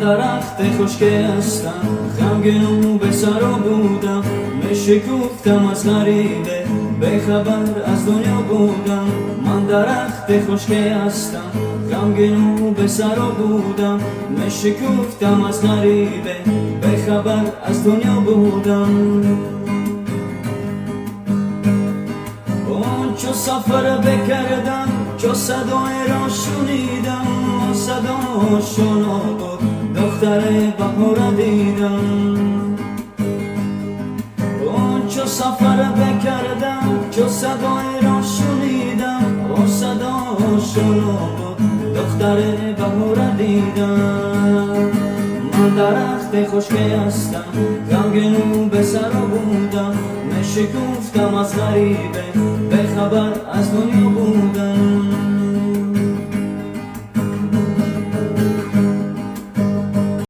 درخت خشکه هستم، غمگین و به سرا بودم، میشکفتم از غریبه، بیخبر از دنیا بودم. من درخت خشکه هستم، غمگین و به سرا بودم، میشکفتم از غریبه، بیخبر از دنیا بودم. چو سفر بکردم، چو صدای را شنیدم، صدا شنا بود دختر بهار دیدم. چو سفر بکردم، چو صدای را شنیدم، صدا شنا بود دختر بهار دیدم. من درخت خشکه هستم، غمگین و به سرا بودم، میشکفتم از غریبه، بیخبر از دنیا بودم.